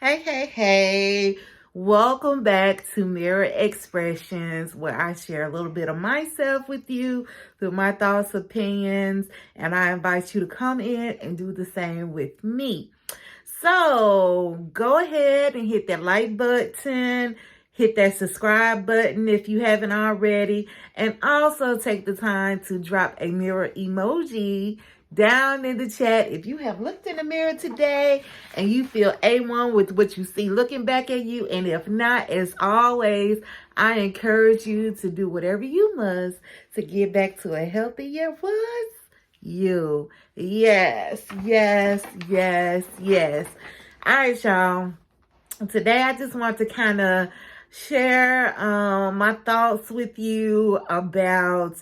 Hey. Welcome back to Mirror Expressions, where I share a little bit of myself with you through my thoughts, opinions, and I invite you to come in and do the same with me. So go ahead and hit that like button, hit that subscribe button if you haven't already, and also take the time to drop a mirror emoji down in the chat if you have looked in the mirror today and you feel A1 with what you see looking back at you. And if not, as always, I encourage you to do whatever you must to get back to a healthier you. Yes. All right, y'all. Today, I just want to kind of share my thoughts with you about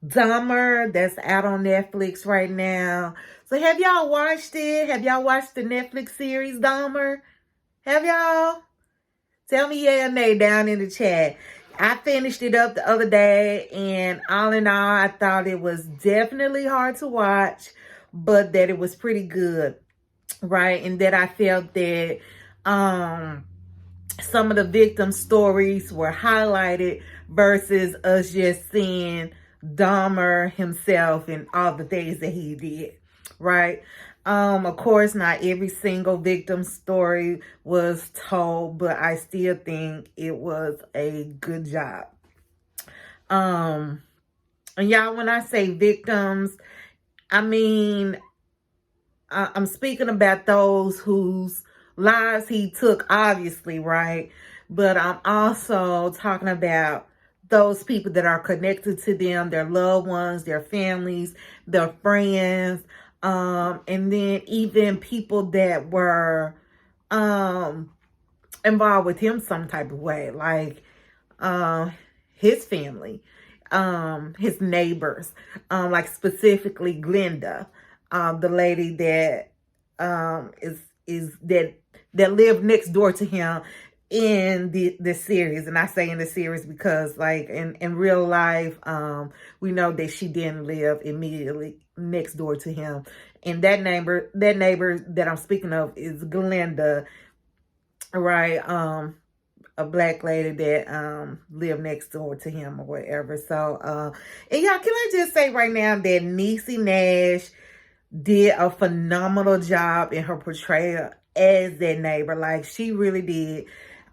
Dahmer that's out on Netflix right now. So have y'all watched it? Have y'all watched the Netflix series Dahmer? Have y'all? Tell me yeah or nay down in the chat. I finished it up the other day, and all in all, I thought it was definitely hard to watch, but that it was pretty good, right? And that I felt that some of the victim stories were highlighted versus us just seeing Dahmer himself and all the things that he did, right? Of course, not every single victim story was told, but I still think it was a good job. And y'all, when I say victims, I mean, I'm speaking about those whose lives he took, obviously, right? But I'm also talking about those people that are connected to them, their loved ones, their families, their friends, and then even people that were involved with him some type of way, like his family, his neighbors, like specifically Glenda, the lady that is that lived next door to him in the series. And I say in the series because, like, in real life, we know that she didn't live immediately next door to him. And that neighbor that I'm speaking of is Glenda, right? A black lady that lived next door to him or whatever. So and y'all, can I just say right now that Niecy Nash did a phenomenal job in her portrayal as that neighbor. Like, she really did.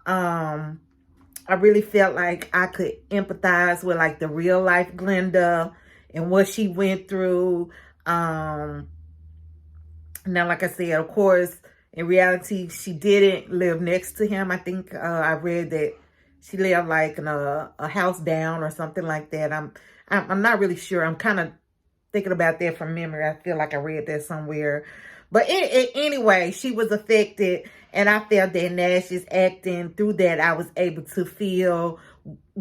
I really felt like I could empathize with, like, the real life Glenda and what she went through. Now, like I said, of course, in reality, she didn't live next to him. I think I read that she lived like in a house down or something like that. I'm not really sure. I'm kind of thinking about that from memory. I feel like I read that somewhere. But anyway, she was affected, and I felt that Nash's acting through that, I was able to feel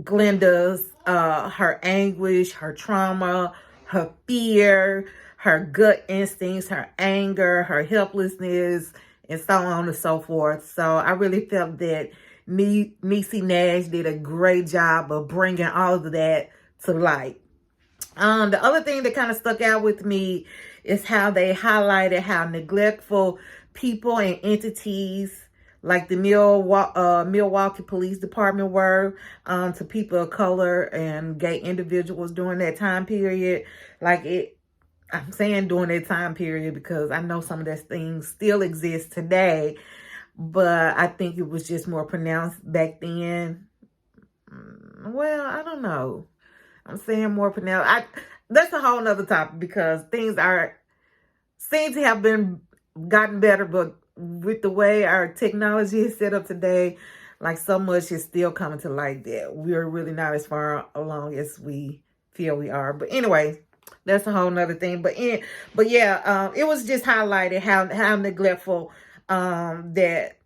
Glenda's her anguish, her trauma, her fear, her gut instincts, her anger, her helplessness, and so on and so forth. So I really felt that Niecy Nash did a great job of bringing all of that to light. The other thing that kind of stuck out with me is how they highlighted how neglectful people and entities like the Milwaukee Police Department were to people of color and gay individuals during that time period. I'm saying during that time period because I know some of those things still exist today, but I think it was just more pronounced back then. Well, I don't know. I'm saying more pronounced. That's a whole nother topic because things seem to have gotten better, but with the way our technology is set up today, like, so much is still coming to light that we're really not as far along as we feel we are. But anyway, that's a whole nother thing. But yeah, it was just highlighted how neglectful that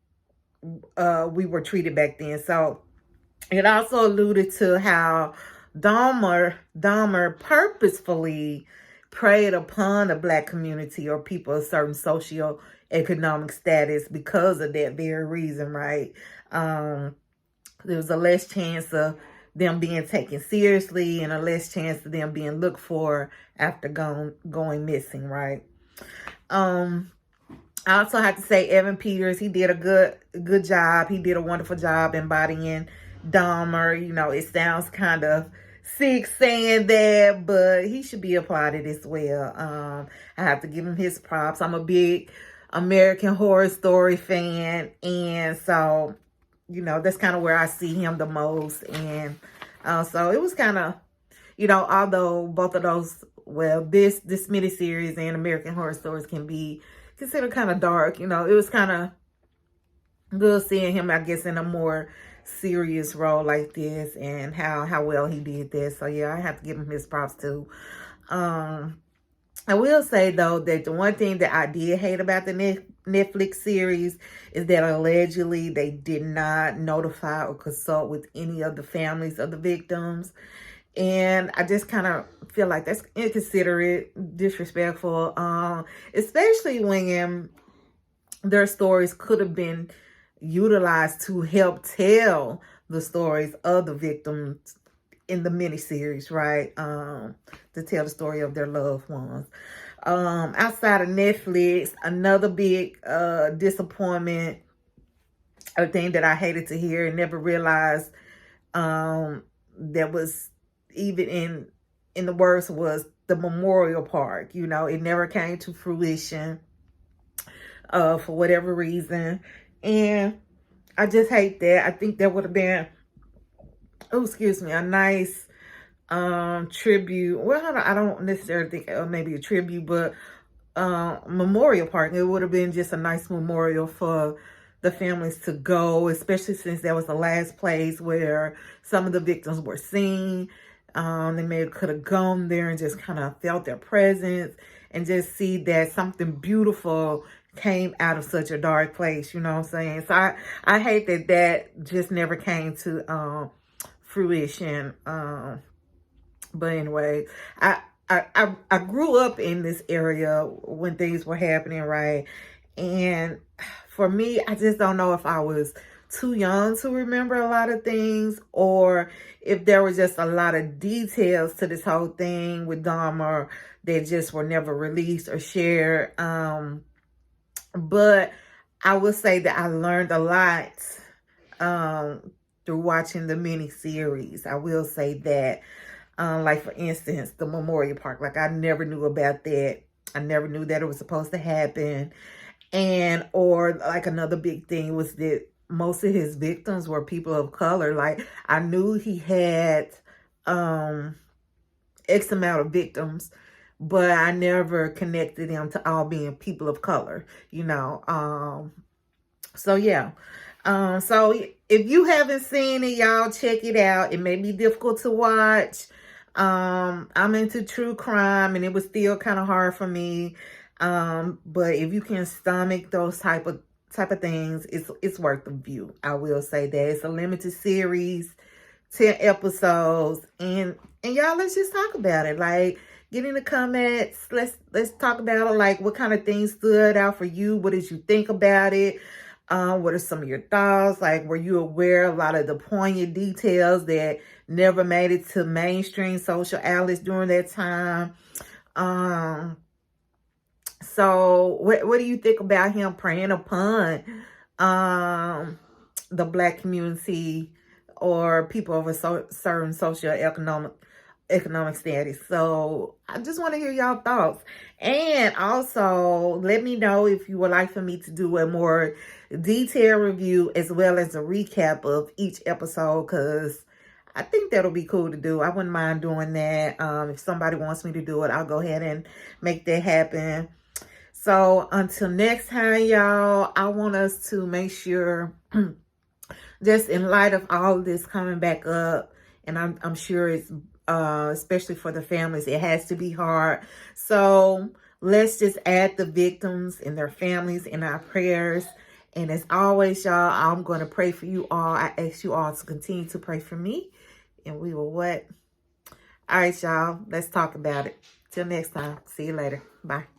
we were treated back then. So it also alluded to how Dahmer purposefully preyed upon the black community or people of certain socioeconomic status because of that very reason, right? There was a less chance of them being taken seriously and a less chance of them being looked for after going missing, right? I also have to say Evan Peters, he did a good job. He did a wonderful job embodying Dahmer. You know, it sounds kind of sick saying that, but he should be applauded as well. I have to give him his props. I'm a big American Horror Story fan, and so, you know, that's kind of where I see him the most. And so it was kind of, you know, although both of those, well, this miniseries and American Horror Stories can be considered kind of dark, you know, it was kind of good seeing him, I guess, in a more serious role like this, and how well he did this. So yeah, I have to give him his props too. I will say though that the one thing that I did hate about the Netflix series is that allegedly they did not notify or consult with any of the families of the victims. And I just kind of feel like that's inconsiderate, disrespectful, especially when their stories could have been utilized to help tell the stories of the victims in the miniseries, right? To tell the story of their loved ones. Outside of Netflix, another big disappointment, a thing that I hated to hear and never realized that was even in the works, was the memorial park. You know, it never came to fruition for whatever reason, and I just hate that. I think that would have been, oh, excuse me, a nice tribute. Well, I don't necessarily think maybe a tribute, but memorial park. It would have been just a nice memorial for the families to go, especially since that was the last place where some of the victims were seen. They maybe could have gone there and just kind of felt their presence and just see that something beautiful came out of such a dark place, you know what I'm saying? So I hate that just never came to fruition. But anyway, I grew up in this area when things were happening, right? And for me, I just don't know if I was too young to remember a lot of things, or if there was just a lot of details to this whole thing with Dahmer that just were never released or shared. But I will say that I learned a lot through watching the mini-series. I will say that. Like, for instance, the memorial park. Like, I never knew about that. I never knew that it was supposed to happen. Or like another big thing was that most of his victims were people of color. Like, I knew he had X amount of victims, but I never connected them to all being people of color, you know. So yeah. So if you haven't seen it, y'all check it out. It may be difficult to watch. I'm into true crime, and it was still kind of hard for me. But if you can stomach those type of things, it's worth the view. I will say that. It's a limited series, 10 episodes, and y'all, let's just talk about it. Like, get in the comments. Let's talk about it. Like, what kind of things stood out for you? What did you think about it? What are some of your thoughts? Like, were you aware of a lot of the poignant details that never made it to mainstream social outlets during that time? So what do you think about him preying upon the Black community or people of a certain economic status? So I just want to hear y'all thoughts. And also, let me know if you would like for me to do a more detailed review as well as a recap of each episode, because I think that'll be cool to do. I wouldn't mind doing that. If somebody wants me to do it, I'll go ahead and make that happen. So until next time, y'all, I want us to make sure, just in light of all this coming back up, and I'm sure it's especially for the families, it has to be hard. So let's just add the victims and their families in our prayers. And as always, y'all, I'm going to pray for you all. I ask you all to continue to pray for me. And we will what? All right, y'all. Let's talk about it. Till next time. See you later. Bye.